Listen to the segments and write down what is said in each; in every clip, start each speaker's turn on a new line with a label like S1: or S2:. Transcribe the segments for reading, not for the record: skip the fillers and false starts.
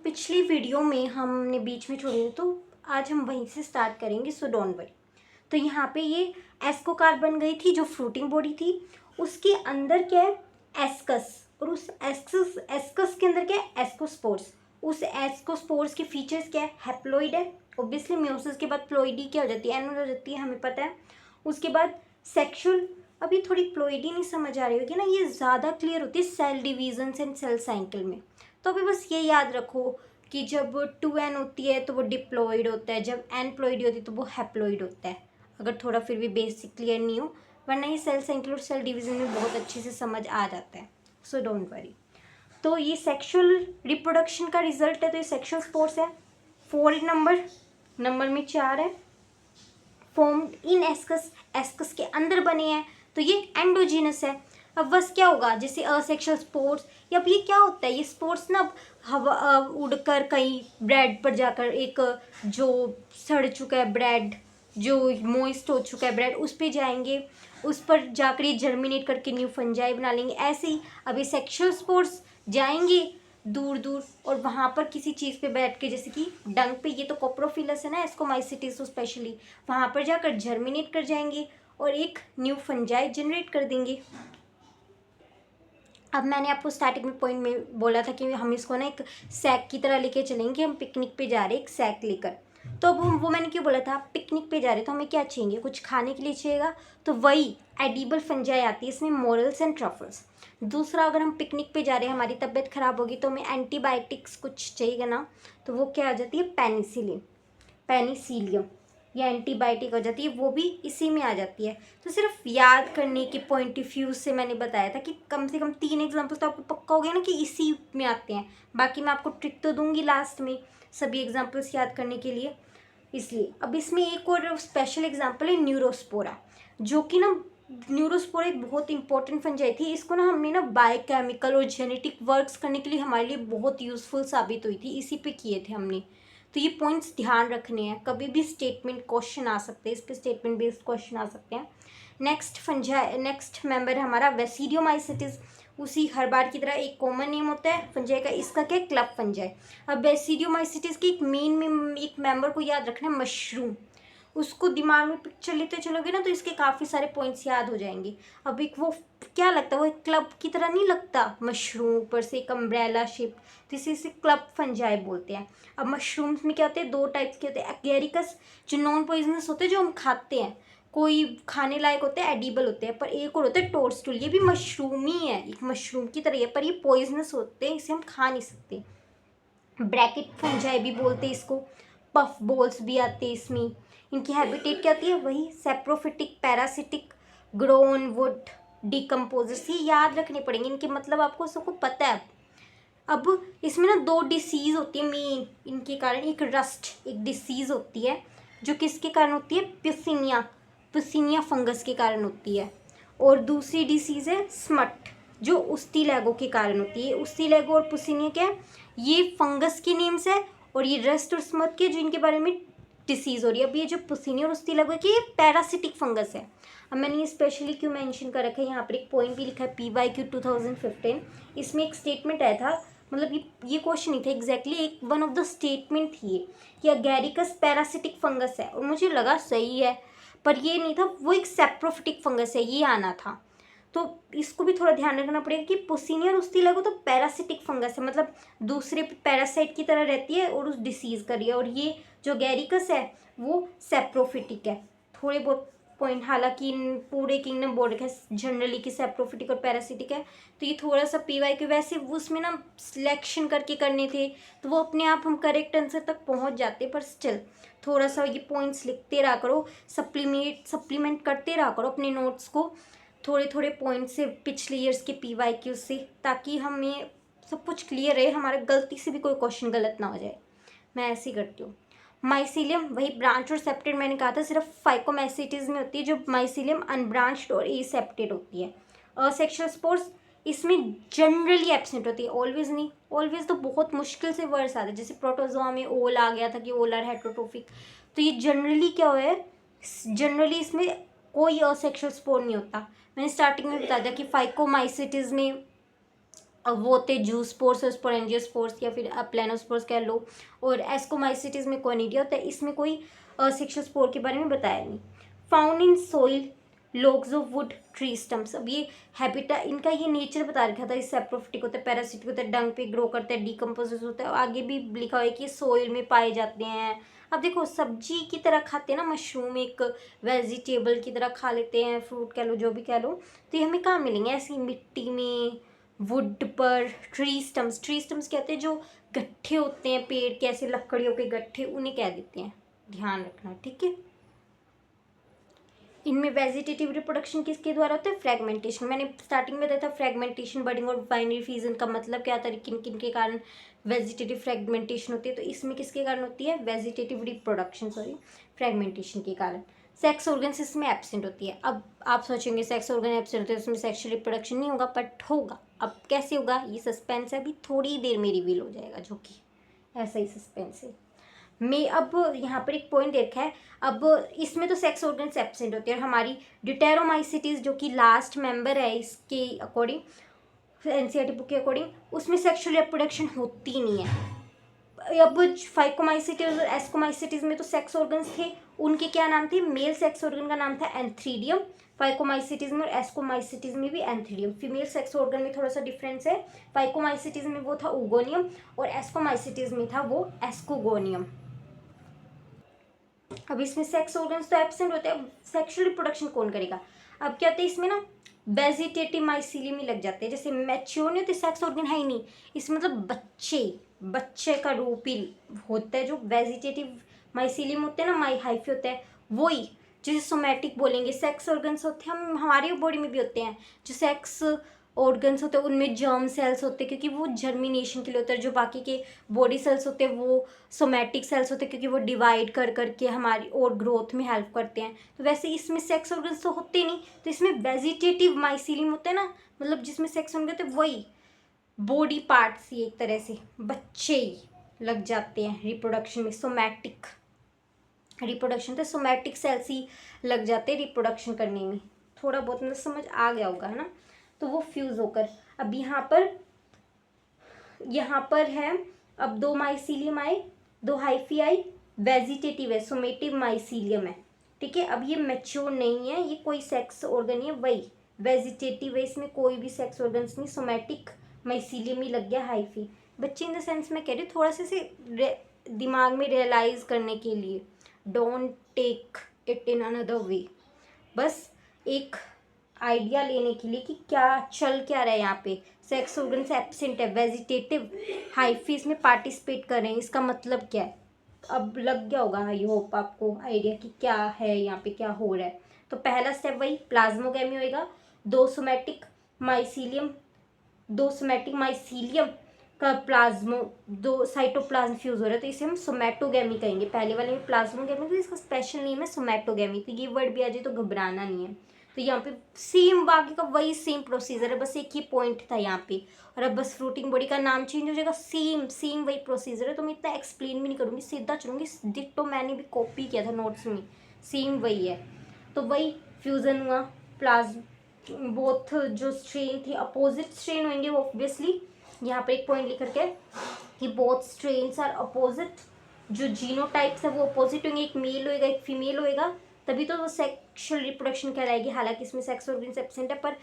S1: पिछली वीडियो में हमने बीच में छोड़ी तो आज हम वहीं से स्टार्ट करेंगे, सो डोंट वरी। तो यहाँ पे ये एस्को कार बन गई थी जो फ्रूटिंग बॉडी थी, उसके अंदर क्या है एस्कस, और उस एस्कस एस्कस के अंदर क्या है एस्कोस्पोर्स। उस एस्कोस्पोर्स के फीचर्स क्या है, हैप्लॉइड है। ऑब्वियसली म्यूसिस के बाद प्लॉइडी क्या हो जाती है, एनोड हो जाती है, हमें पता है। उसके बाद सेक्शुअल, अभी थोड़ी प्लॉइडी नहीं समझ आ रही होगी ना, ये ज़्यादा क्लियर होती है cell division and cell cycle में। तो अभी बस ये याद रखो कि जब 2n होती है तो वो डिप्लॉइड होता है, जब n प्लॉइड होती है तो वो हैप्लॉइड होता है। अगर थोड़ा फिर भी बेसिक क्लियर नहीं हो, वरना ये सेल साइकिल और सेल डिवीजन में बहुत अच्छे से समझ आ जाता है, सो डोंट वरी। तो ये सेक्सुअल रिप्रोडक्शन का रिजल्ट है, तो ये सेक्सुअल स्पोर्स है। 4 नंबर में 4 है। फॉर्म्ड इन एस्कस, एस्कस के अंदर बने हैं, तो ये एंडोजीनस है। अब बस क्या होगा, जैसे असेक्सुअल स्पोर्स, या अब ये क्या होता है, ये स्पोर्स ना हवा उड़कर कहीं ब्रेड पर जाकर, एक जो सड़ चुका है ब्रेड, जो मोइस्ट हो चुका है ब्रेड, उस पर जाएंगे, उस पर जाकर ये जर्मिनेट करके न्यू फंजाई बना लेंगे। ऐसे ही अभी सेक्सुअल स्पोर्स जाएंगे दूर दूर और वहाँ पर किसी चीज़ पे बैठ के, जैसे कि डंग पे, ये तो कोप्रोफिलस है ना, इसको माइसिटिस तो स्पेशली वहाँ पर जाकर जर्मिनेट कर जाएंगे और एक न्यू फंजाई जनरेट कर देंगे। अब मैंने आपको स्टार्टिंग में पॉइंट में बोला था कि हम इसको ना एक सैक की तरह लेके चलेंगे, हम पिकनिक पे जा रहे हैं एक सैक लेकर। तो अब वो मैंने क्यों बोला था, पिकनिक पे जा रहे तो हमें क्या चाहिए, कुछ खाने के लिए चाहिएगा, तो वही एडिबल फंजाई आती है इसमें, मोरल्स एंड ट्रफल्स। दूसरा, अगर हम पिकनिक पे जा रहे हैं, हमारी तबीयत खराब होगी तो हमें एंटीबायोटिक्स कुछ चाहिए ना, तो वो क्या आ जाती है, पेनिसिलियम या एंटीबायोटिक हो जाती है, वो भी इसी में आ जाती है। तो सिर्फ याद करने के पॉइंट ऑफ व्यू से मैंने बताया था कि कम से कम 3 एग्जाम्पल्स तो आपको पक्का हो गया ना कि इसी में आते हैं। बाकी मैं आपको ट्रिक तो दूंगी लास्ट में सभी एग्जाम्पल्स याद करने के लिए। इसलिए अब इसमें एक और स्पेशल एग्जाम्पल है न्यूरोस्पोरा, जो कि ना न्यूरोस्पोरा एक बहुत इंपॉर्टेंट फंजाई थी। इसको ना हमने ना बायोकेमिकल और जेनेटिक वर्क्स करने के लिए हमारे लिए बहुत यूजफुल साबित हुई थी, इसी पे किए थे हमने। तो ये पॉइंट्स ध्यान रखने हैं, कभी भी स्टेटमेंट क्वेश्चन आ सकते हैं, इस पर स्टेटमेंट बेस्ड क्वेश्चन आ सकते हैं। नेक्स्ट मेंबर है हमारा वेसिडियोमाइसिटिस। उसी हर बार की तरह एक कॉमन नेम होता है फंजाई का, इसका क्या है, क्लब फंजाई। अब वेसिडियोमाइसिटिस की एक एक मेंबर को याद रखना है, मशरूम। उसको दिमाग में पिक्चर लेते चलोगे ना तो इसके काफ़ी सारे पॉइंट्स याद हो जाएंगे। अब एक वो क्या लगता है, वो एक क्लब की तरह नहीं लगता, मशरूम ऊपर से एक अम्ब्रेला शेप, तो इसे क्लब फंजाई बोलते हैं। अब मशरूम्स में क्या होते हैं, 2 टाइप्स के होते हैं, एगेरिकस जो नॉन पॉइजनस होते हैं, जो हम खाते हैं, कोई खाने लायक होते हैं, एडिबल होते हैं, पर एक और होता है टोडस्टूल, ये भी मशरूम ही है, एक मशरूम की तरह है, पर ये पॉइजनस होते हैं, इसे हम खा नहीं सकते। ब्रैकेट फंजाई भी बोलते हैं इसको, पफ बॉल्स भी आते हैं इसमें। इनकी हैबिटेट क्या होती है, वही saprophytic, parasitic, grown would, decomposers, ये याद रखने पड़ेंगे इनके मतलब, आपको सबको पता है। अब इसमें ना 2 डिसीज़ होती है मेन इनके कारण, एक रस्ट एक डिसीज़ होती है जो किसके कारण होती है, पिसिनिया फंगस के कारण होती है, और दूसरी डिसीज़ है स्मट जो उस्टिलैगो के कारण होती है। उस्टिलैगो और पुसिनिया क्या है, ये फंगस के नेम्स है, और ये रस्ट और स्मट के जो इनके बारे में डिसीज़ हो रही है। अब ये जो पुसिनिया और उस्टिलैगो की, ये पैरासिटिक फंगस है। अब मैंने ये स्पेशली क्यों मेंशन कर रखा है, यहाँ पर एक पॉइंट भी लिखा है PYQ 2015, इसमें एक स्टेटमेंट आया था, मतलब ये क्वेश्चन नहीं था एग्जैक्टली, एक वन ऑफ द स्टेटमेंट थी ये कि अगैरिकस पैरासिटिक फंगस है, और मुझे लगा सही है, पर ये नहीं था, वो एक सेप्रोफिटिक फंगस है, ये आना था। तो इसको भी थोड़ा ध्यान रखना पड़ेगा कि पुसिनिया और उस्टिलैगो तो पैरासिटिक फंगस है, मतलब दूसरे पैरासाइट की तरह रहती है और उस डिसीज़ कर रही है, और ये जो गैरिकस है वो सेप्रोफिटिक है। थोड़े बहुत पॉइंट, हालांकि इन पूरे किंगडम बोर्ड का जनरली कि सेप्रोफिटिक और पैरासिटिक है, तो ये थोड़ा सा PY के वैसे उसमें ना सिलेक्शन करके करने थे, तो वो अपने आप हम करेक्ट आंसर तक पहुंच जाते, पर स्टिल थोड़ा सा ये पॉइंट्स लिखते रहा करो, सप्लीमेंट करते रहा करो अपने नोट्स को, थोड़े थोड़े पॉइंट से पिछले ईयर्स के PYQ से, ताकि हमें सब कुछ क्लियर रहे, हमारे गलती से भी कोई क्वेश्चन गलत ना हो जाए। मैं ऐसे ही करती हूँ। माइसीलियम, वही ब्रांच और सेप्टेड मैंने कहा था, सिर्फ फाइकोमैसिटीज में होती है, जो माइसीलियम अनब्रांच्ड और एसेप्टेड होती है। असेक्सुअल स्पोर्स इसमें जनरली एब्सेंट होती है, ऑलवेज नहीं, ऑलवेज तो बहुत मुश्किल से वर्ड्स आते हैं, जैसे प्रोटोजोआ में ओल आ गया था कि ओल आर हेटरोट्रोफिक, तो ये जनरली क्या है, जनरली इसमें कोई असेक्सुअल स्पोर नहीं होता। मैंने स्टार्टिंग में बताया था कि फाइकोमाइसिटीज में अब वो होते जूस्पोर्स और स्पोरेंजियोस्पोर्स या फिर प्लेनोस्पोर्स कह लो। और एस्कोमाइसिटीज में कोनिडिया होता है, इसमें कोई सेक्शुअल स्पोर के बारे में बताया नहीं। Found in soil logs of wood tree stumps. अब ये हैबिटा इनका ये नेचर बता रखा था, सेप्रोफिटिक होता है, पैरासिटिक होता है, डंग पे ग्रो करता है, डिकम्पोज होता है। आगे भी लिखा हुआ है कि सोइल में पाए जाते हैं। अब देखो सब्जी की तरह खाते हैं ना, मशरूम एक वेजिटेबल की तरह खा लेते हैं, फ्रूट कह लो जो भी कह लो। तो ये हमें कहाँ मिलेंगे? ऐसी मिट्टी में, वुड पर, ट्री स्टम्प्स कहते हैं जो गट्ठे होते हैं पेड़ के, ऐसे लकड़ियों के गट्ठे, उन्हें कह देते हैं। ध्यान रखना, ठीक है। इनमें वेजिटेटिव रिप्रोडक्शन किसके द्वारा होता है? फ्रेगमेंटेशन। मैंने स्टार्टिंग में बताया था फ्रेगमेंटेशन, बडिंग और बाइनरी फ्यूजन का मतलब क्या था, किन किन के कारण वेजिटेटिव फ्रेगमेंटेशन होती है। तो इसमें किसके कारण होती है? वेजिटेटिव रिप्रोडक्शन, फ्रेगमेंटेशन के कारण। सेक्स ऑर्गन्स इसमें एब्सेंट होती है। अब आप सोचेंगे सेक्स ऑर्गन एब्सेंट होते हैं उसमें सेक्सुअल रिप्रोडक्शन नहीं होगा, बट होगा। अब कैसे होगा ये सस्पेंस है, अभी थोड़ी देर में रिवील हो जाएगा, जो कि ऐसा ही सस्पेंस है। में अब यहाँ पर एक पॉइंट देखा है, अब इसमें तो सेक्स ऑर्गन्स एब्सेंट होते हैं। और हमारी डिटेरोमाइसिटीज जो कि लास्ट मेंबर है इसके अकॉर्डिंग, एनसीईआरटी बुक के अकॉर्डिंग, उसमें सेक्सुअल रिप्रोडक्शन होती नहीं है। अब फाइकोमाइसिटीज और एस्कोमाइसिटीज में तो सेक्स ऑर्गन्स थे, उनके क्या नाम थे? मेल सेक्स ऑर्गन का नाम था एंथ्रीडियम, फाइकोमाइसिटीज में और एस्कोमाइसिटीज में भी एंथ्रीडियम। फीमेल सेक्स ऑर्गन में थोड़ा सा डिफरेंस है, फाइकोमाइसिटीज में वो था ओगोनियम और एस्कोमाइसिटीज में था वो एस्कोगोनियम। अब इसमें सेक्स ऑर्गन्स तो एब्सेंट होते हैं, सेक्सुअल रिप्रोडक्शन कौन करेगा? अब क्या होता है इसमें ना, वेजिटेटिव माइसीलियम ही लग जाते हैं। जैसे मैच्योर नहीं होते, सेक्स ऑर्गन है ही नहीं इसमें, मतलब बच्चे का रूप ही होता है। जो वेजिटेटिव माइसीलियम होते हैं ना, माई हाइफी होता है वही, जिसे सोमैटिक बोलेंगे। सेक्स ऑर्गन्स होते हैं, हम हमारी बॉडी में भी होते हैं जो सेक्स ऑर्गन्स होते हैं, उनमें जर्म सेल्स होते हैं क्योंकि वो जर्मिनेशन के लिए होता है। जो बाकी के बॉडी सेल्स होते हैं वो सोमैटिक सेल्स होते हैं क्योंकि वो डिवाइड कर करके हमारी और ग्रोथ में हेल्प करते हैं। तो वैसे इसमें सेक्स ऑर्गन्स तो होते नहीं, तो इसमें वेजिटेटिव माइसीलियम होता है ना, मतलब जिसमें सेक्स ऑर्गन होते हैं वही बॉडी पार्ट्स ही एक तरह से बच्चे ही लग जाते हैं रिप्रोडक्शन में। सोमैटिक रिप्रोडक्शन तो सोमैटिक सेल्स ही लग जाते हैं रिप्रोडक्शन करने में। थोड़ा बहुत मतलब समझ आ गया होगा, है ना। तो वो फ्यूज होकर अब यहाँ पर है, अब दो माइसीलियम आए, दो हाइफी आई, वेजिटेटिव है, सोमेटिव माइसीलियम है, ठीक है। अब ये मैच्योर नहीं है, ये कोई सेक्स ऑर्गन नहीं है, वही वेजिटेटिव है, इसमें कोई भी सेक्स ऑर्गन्स नहीं, सोमैटिक माइसीलियम ही लग गया हाइफी। बच्चे इन द सेंस मैं कह रही हूँ थोड़ा सा से दिमाग में रियलाइज करने के लिए, don't take it in another way, बस एक आइडिया लेने के लिए कि क्या चल क्या रहा है यहाँ पे। सेक्स ऑर्गन्स एब्सेंट है, वेजिटेटिव हाइफी इसमें पार्टिसिपेट कर रहे हैं, इसका मतलब क्या है? अब लग गया होगा आई होप आपको आइडिया कि क्या है यहाँ पे, क्या हो रहा है। तो पहला स्टेप वही प्लाज्मोगेमी होएगा, दो सोमैटिक माइसीलियम का दो साइटोप्लाज्म फ्यूज हो रहा है, तो इसे हम सोमैटोगेमी कहेंगे। पहले वाले में प्लाज्मोगेमी, तो इसका स्पेशल नेम है सोमैटोगेमी। तो ये वर्ड भी आ जाए तो घबराना नहीं है। तो यहाँ पे सेम बाकी का वही सेम प्रोसीजर है, बस एक ही पॉइंट था यहाँ पे, और अब बस फ्रूटिंग बॉडी का नाम चेंज हो जाएगा। सेम वही प्रोसीजर है, तो मैं इतना एक्सप्लेन भी नहीं करूँगी, सीधा चलूँगी डिट्टो। मैंने भी कॉपी किया था नोट्स में, सेम वही है। तो वही फ्यूज़न हुआ, बोथ जो स्ट्रेन थे अपोजिट स्ट्रेन होंगे ऑब्वियसली। यहाँ पर एक पॉइंट लिख करके कि बोथ स्ट्रेन्स आर अपोजिट, जो जीनोटाइप्स है वो अपोजिट होंगे, एक मेल होएगा एक फीमेल होएगा, तभी तो वो सेक्सुअल रिप्रोडक्शन कहलाएगी। हालांकि इसमें सेक्स ऑर्गन्स एब्सेंट है, पर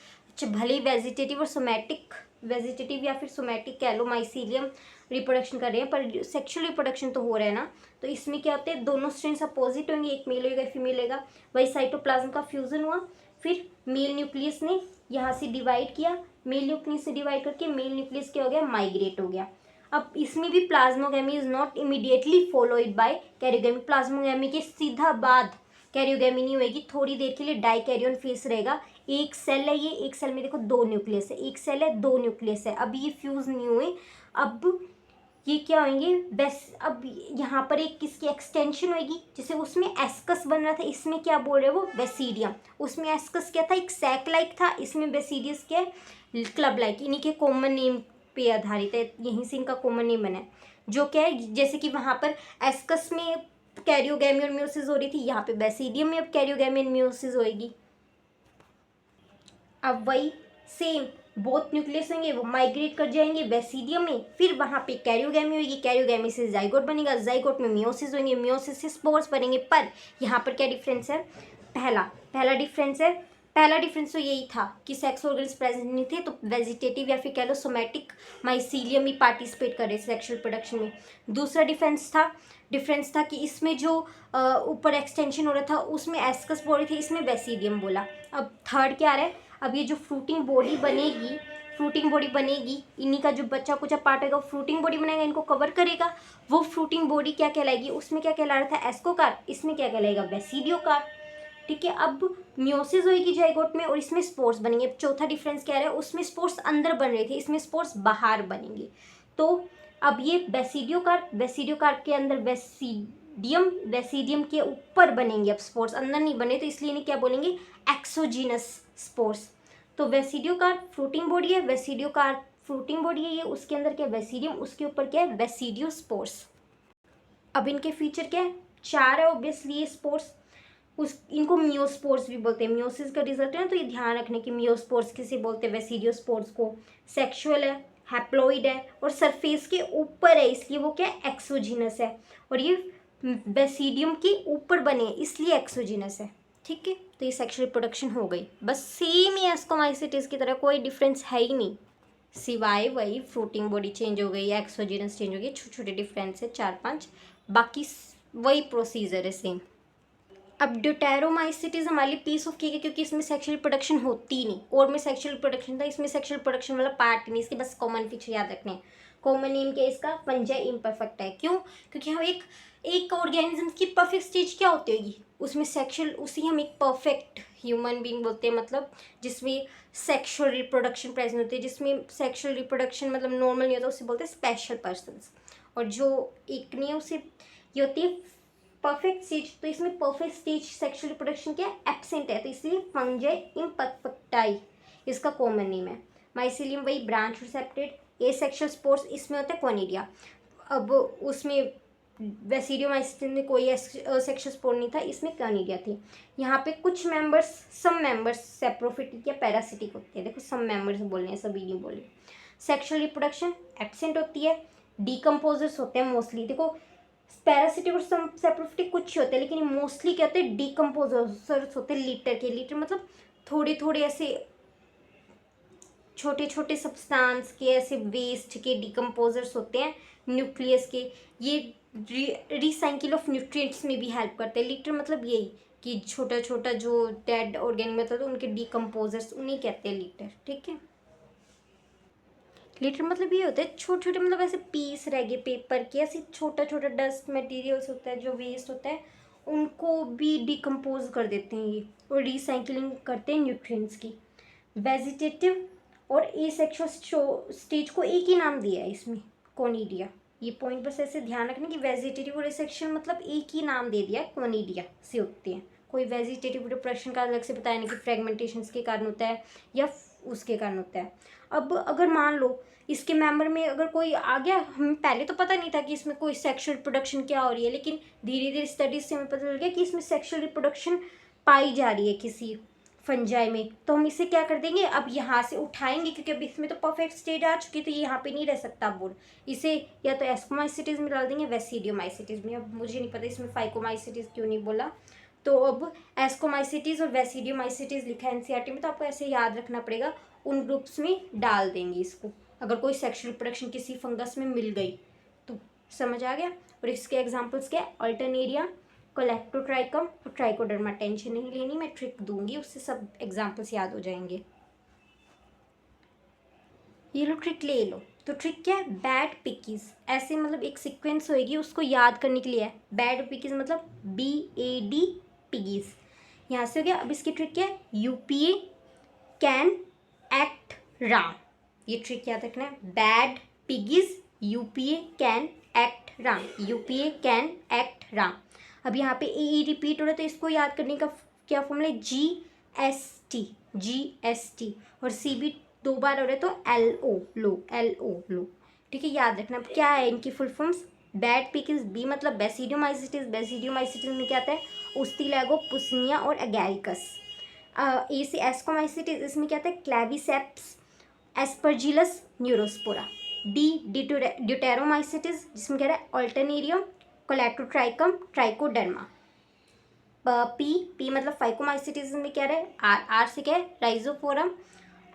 S1: भले ही वेजिटेटिव और सोमैटिक, वेजिटेटिव या फिर सोमैटिक कह लो, माइसीलियम रिप्रोडक्शन कर रहे हैं, पर सेक्सुअल रिप्रोडक्शन तो हो रहा है ना। तो इसमें क्या होते हैं, दोनों स्ट्रेन्स अपोजिट होंगे, एक मेल होगा एक फीमेल होगा। वही साइटोप्लाज्म का फ्यूजन हुआ, फिर मेल न्यूक्लियस ने यहाँ से डिवाइड किया, मेल न्यूक्लियस से डिवाइड करके मेल न्यूक्लियस क्या हो गया, माइग्रेट हो गया। अब इसमें भी plasmogamy is not immediately followed by karyogamy. Plasmogamy के सीधा बाद कैरियोगेमी नहीं होगी, थोड़ी देर के लिए डाइकैरियन फेस रहेगा। एक सेल है ये, एक सेल में देखो दो न्यूक्लियस है, एक सेल है दो न्यूक्लियस है। अब ये फ्यूज नहीं हुए, अब ये क्या होंगे बस। अब यहाँ पर एक किसकी एक्सटेंशन होगी, जैसे उसमें एस्कस बन रहा था, इसमें क्या बोल रहे हैं वो बेसीडियम। उसमें एस्कस क्या था, एक सैक लाइक था, इसमें बेसीडियस क्या है, क्लब लाइक। इन्हीं के कॉमन नेम पे आधारित है, यहीं से इनका कॉमन नेम बना है। जो क्या है, जैसे कि वहाँ पर एस्कस में कैरियोगेमी और म्यूसिस हो रही थी, यहाँ पे बेसिडियम में अब कैरियोगेमी और म्यूसिस होएगी। अब वही सेम बोथ न्यूक्लियस होंगे वो माइग्रेट कर जाएंगे बेसिडियम में, फिर वहाँ पे कैरियोगैमी होगी, कैरियोगैमी से जाइगोट बनेगा, जाइगोट में मियोसिस होंगे, मियोसिस से स्पोर्स बनेंगे। पर यहाँ पर क्या डिफरेंस है, पहला डिफरेंस तो यही था कि सेक्स ऑर्गन्स प्रेजेंट नहीं थे, तो वेजिटेटिव या फिर कह लो सोमैटिक माइसीलियम ही पार्टिसिपेट करे सेक्सुअल प्रोडक्शन में। दूसरा डिफरेंस था कि इसमें जो ऊपर एक्सटेंशन हो रहा था उसमें एस्कस बॉडी थी, इसमें बेसिडियम बोला। अब थर्ड क्या आ रहा है, अब ये जो फ्रूटिंग बॉडी बनेगी इन्हीं का जो बच्चा कुचा पार्ट होगा फ्रूटिंग बॉडी बनेगा, इनको कवर करेगा। वो फ्रूटिंग बॉडी क्या कहलाएगी, उसमें क्या कहला रहा था एस्कोकार, इसमें क्या कहलाएगा बेसिडियोकार। ठीक है, अब मियोसिस होगी जाइगोट में और इसमें स्पोर्स बनेंगे। अब चौथा डिफरेंस क्या है, उसमें स्पोर्स अंदर बन रहे थे, इसमें स्पोर्स बाहर बनेंगे। तो अब ये बेसिडियोकार के अंदर बेसिडियम के ऊपर बनेंगे, अब स्पोर्स अंदर नहीं बने तो इसलिए इन्हें क्या बोलेंगे एक्सोजीनस स्पोर्स। तो बेसिडियोकार फ्रूटिंग बॉडी है, ये उसके अंदर क्या है बेसिडियम, उसके ऊपर क्या है बेसिडियोस्पोर्स। अब इनके फीचर क्या है, 4 है ऑब्वियसली ये स्पोर्स। इनको मियोस्पोर्स भी बोलते हैं, मियोसिस का रिजल्ट है ना, तो ये ध्यान रखने की मियोस्पोर्स किसे बोलते हैं बेसिडियोस्पोर्स को। सेक्सुअल है, हैप्लॉइड है और सरफेस के ऊपर है, इसलिए वो क्या है एक्सोजीनस है। और ये बेसिडियम के ऊपर बने इसलिए एक्सोजीनस है। ठीक है, तो ये सेक्सुअल रिप्रोडक्शन हो गई, बस सेम ही एस्कोमाइसिटिस की तरह, कोई डिफरेंस है ही नहीं, सिवाय वही फ्रूटिंग बॉडी चेंज हो गई, एक्सोजीनस चेंज हो गई, छोटे छोटे डिफरेंस है 4-5, बाकी वही प्रोसीजर है सेम। अब ड्यूटेरोमाइसिटिस हमारे लिए पीस ऑफ केक है, क्योंकि इसमें सेक्सुअल प्रोडक्शन होती ही नहीं, और में सेक्सुअल प्रोडक्शन था, इसमें सेक्सुअल प्रोडक्शन वाला पार्ट ही नहीं, इसके बस कॉमन फीचर याद रखने हैं। कॉमन नेम क्या है इसका, फंजाई इम्परफेक्ट है। क्यों, क्योंकि हम एक ऑर्गेनिज्म की परफेक्ट स्टेज क्या होती होगी, उसमें सेक्सुअल, उसी हम एक परफेक्ट ह्यूमन बीइंग बोलते हैं, मतलब जिसमें सेक्सुअल रिप्रोडक्शन प्रेजेंट होती है, जिसमें सेक्सुअल रिप्रोडक्शन मतलब नॉर्मल नहीं होता, उसे बोलते हैं स्पेशल पर्सन्स। और जो एक नहीं है उसे ये होती है परफेक्ट स्टेज। तो इसमें परफेक्ट स्टेज सेक्सुअल रिप्रोडक्शन क्या एब्सेंट है, तो इसलिए फंजाई इम्परफेक्टाई इसका कॉमन नेम है। माइसीलियम वही ब्रांच रिसेप्टेड एसेक्सुअल स्पोर्स, इसमें होता है कॉनिडिया। अब उसमें बेसिडियोमाइसिस में कोई सेक्सुअल स्पोर नहीं था, इसमें कॉनिडिया थी। यहाँ पे कुछ मेंबर्स, सम मेंबर्स सेप्रोफिटिक या पैरासिटिक होते हैं, देखो सम मेंबर्स बोल रहे हैं, सभी नहीं बोले। सेक्सुअल रिप्रोडक्शन एब्सेंट होती है, डीकम्पोजर्स होते हैं मोस्टली, देखो पैरासिटिक और सेप्रोफिटिक कुछ ही होते हैं, लेकिन मोस्टली क्या होते हैं डीकम्पोजर्स होते हैं लीटर मतलब थोड़े थोड़े ऐसे छोटे छोटे सब्सटेंस के, ऐसे वेस्ट के डीकम्पोजर्स होते हैं न्यूक्लियस के। ये रिसाइकिल ऑफ न्यूट्रिएंट्स में भी हेल्प करते हैं। लीटर मतलब यही कि छोटा छोटा जो डेड ऑर्गेनिक मतलब उनके डीकम्पोजर्स, उन्हीं कहते हैं लीटर। ठीक है, लीटर मतलब ये होता है छोटे छोटे, मतलब ऐसे पीस रह गए पेपर के, ऐसे छोटा छोटा डस्ट मटेरियल्स होता है जो वेस्ट होता है, उनको भी डिकम्पोज कर देते हैं ये, और रिसाइकिलिंग करते हैं न्यूट्रिएंट्स की। वेजिटेटिव और एसेक्सुअल स्टेज को एक ही नाम दिया है इसमें, कोनिडिया। ये पॉइंट बस ऐसे ध्यान रखना कि वेजिटेटिव और एसेक्सुअल मतलब एक ही नाम दे दिया है, कोनिडिया से होते हैं। कोई वेजिटेटिव डिप्रेशन का अलग से बताया नहीं कि फ्रेगमेंटेशन के कारण होता है या उसके कारण होता है। अब अगर मान लो इसके मेंबर में अगर कोई आ गया, हमें पहले तो पता नहीं था कि इसमें कोई सेक्सुअल रिप्रोडक्शन क्या हो रही है, लेकिन धीरे धीरे स्टडीज से हमें पता चल गया कि इसमें सेक्सुअल रिप्रोडक्शन पाई जा रही है किसी फंजाई में, तो हम इसे क्या कर देंगे, अब यहाँ से उठाएंगे, क्योंकि अब इसमें तो परफेक्ट स्टेज आ चुकी है, तो ये यहाँ पे नहीं रह सकता बोर्ड, इसे या तो एस्कोमाइसिटिस में डाल देंगे वेसिडियोमाइसिटिस में। अब मुझे नहीं पता इसमें फाइकोमाइसिटिस क्यों नहीं बोला, तो अब एस्कोमाइसिटिस और वेसिडियोमाइसिटिस लिखा है एनसीईआरटी में, तो आपको ऐसे याद रखना पड़ेगा, उन ग्रुप्स में डाल देंगे इसको अगर कोई सेक्सुअल रिप्रोडक्शन किसी फंगस में मिल गई तो। समझ आ गया। और इसके एग्जांपल्स क्या है, अल्टरनेरिया, कोलेक्टोट्राइकम और ट्राइकोडर्मा। टेंशन नहीं लेनी, मैं ट्रिक दूंगी, उससे सब एग्जांपल्स याद हो जाएंगे। ये लो ट्रिक ले लो। तो ट्रिक क्या है, बैड पिकीज, ऐसे मतलब एक सीक्वेंस होएगी उसको याद करने के लिए है। बैड पिकीज मतलब BAD पिगीज, यहाँ से हो गया। अब इसकी ट्रिक क्या है, UPA कैन एक्ट राम, ये ट्रिक याद रखना है। Bad piggies UPA can act Ram, UPA can act Ram. अब यहाँ पे AE रिपीट हो रहा है, तो इसको याद करने का क्या फॉर्मूला है, GST, और CB 2 बार हो रहा है तो LO। ठीक है, याद रखना। अब क्या है इनकी full forms, bad piggies, B मतलब बेसिडियोमाइसिटिस में क्या आता है, उस्तिलैगोपुसनिया और एगैरिकस। ए से एस्कोमाइसिटिस, इसमें क्या आता है क्लेविसेप्स एस्परजिलस न्यूरोस्पोरा। डी ड्यूटेरोमाइसिटिस जिसमें कह रहा है ऑल्टरनेरियम कोलेटोट्राइकम ट्राइकोडर्मा। पी मतलब फाइकोमाइसिटिस में क्या रहा है, आर से क्या है, राइजोफोरम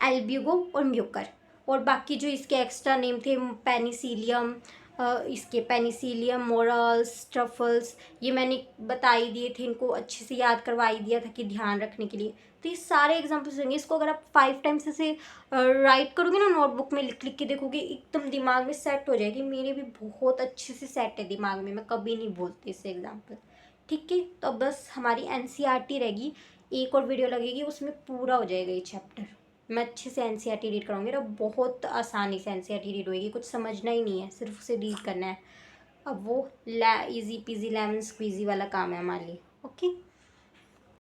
S1: एल्ब्यूगो और म्यूकर। और बाकी जो इसके एक्स्ट्रा नेम थे, पेनिसिलियम, इसके पेनिसिलियम मोरल्स ट्रफल्स, ये मैंने बता ही दिए थे, इनको अच्छे से याद करवा ही दिया था कि ध्यान रखने के लिए। तो ये सारे एग्जाम्पल्स होंगे, इसको अगर आप 5 टाइम्स ऐसे राइट करोगे ना, नोटबुक में लिख लिख के देखोगे, एकदम दिमाग में सेट हो जाएगी। मेरे भी बहुत अच्छे से सेट है दिमाग में, मैं कभी नहीं भूलती इससे एग्जाम्पल। ठीक है, तो अब बस हमारी एनसीईआरटी रहेगी, एक और वीडियो लगेगी, उसमें पूरा हो जाएगा ये चैप्टर। मैं अच्छे से एनसीईआरटी रीड कराऊंगी और बहुत आसानी से एनसीईआरटी रीड होएगी, कुछ समझना ही नहीं है, सिर्फ उसे रीड करना है। अब वो इजी पीजी लेमन स्क्वीजी वाला काम है हमारे लिए। ओके।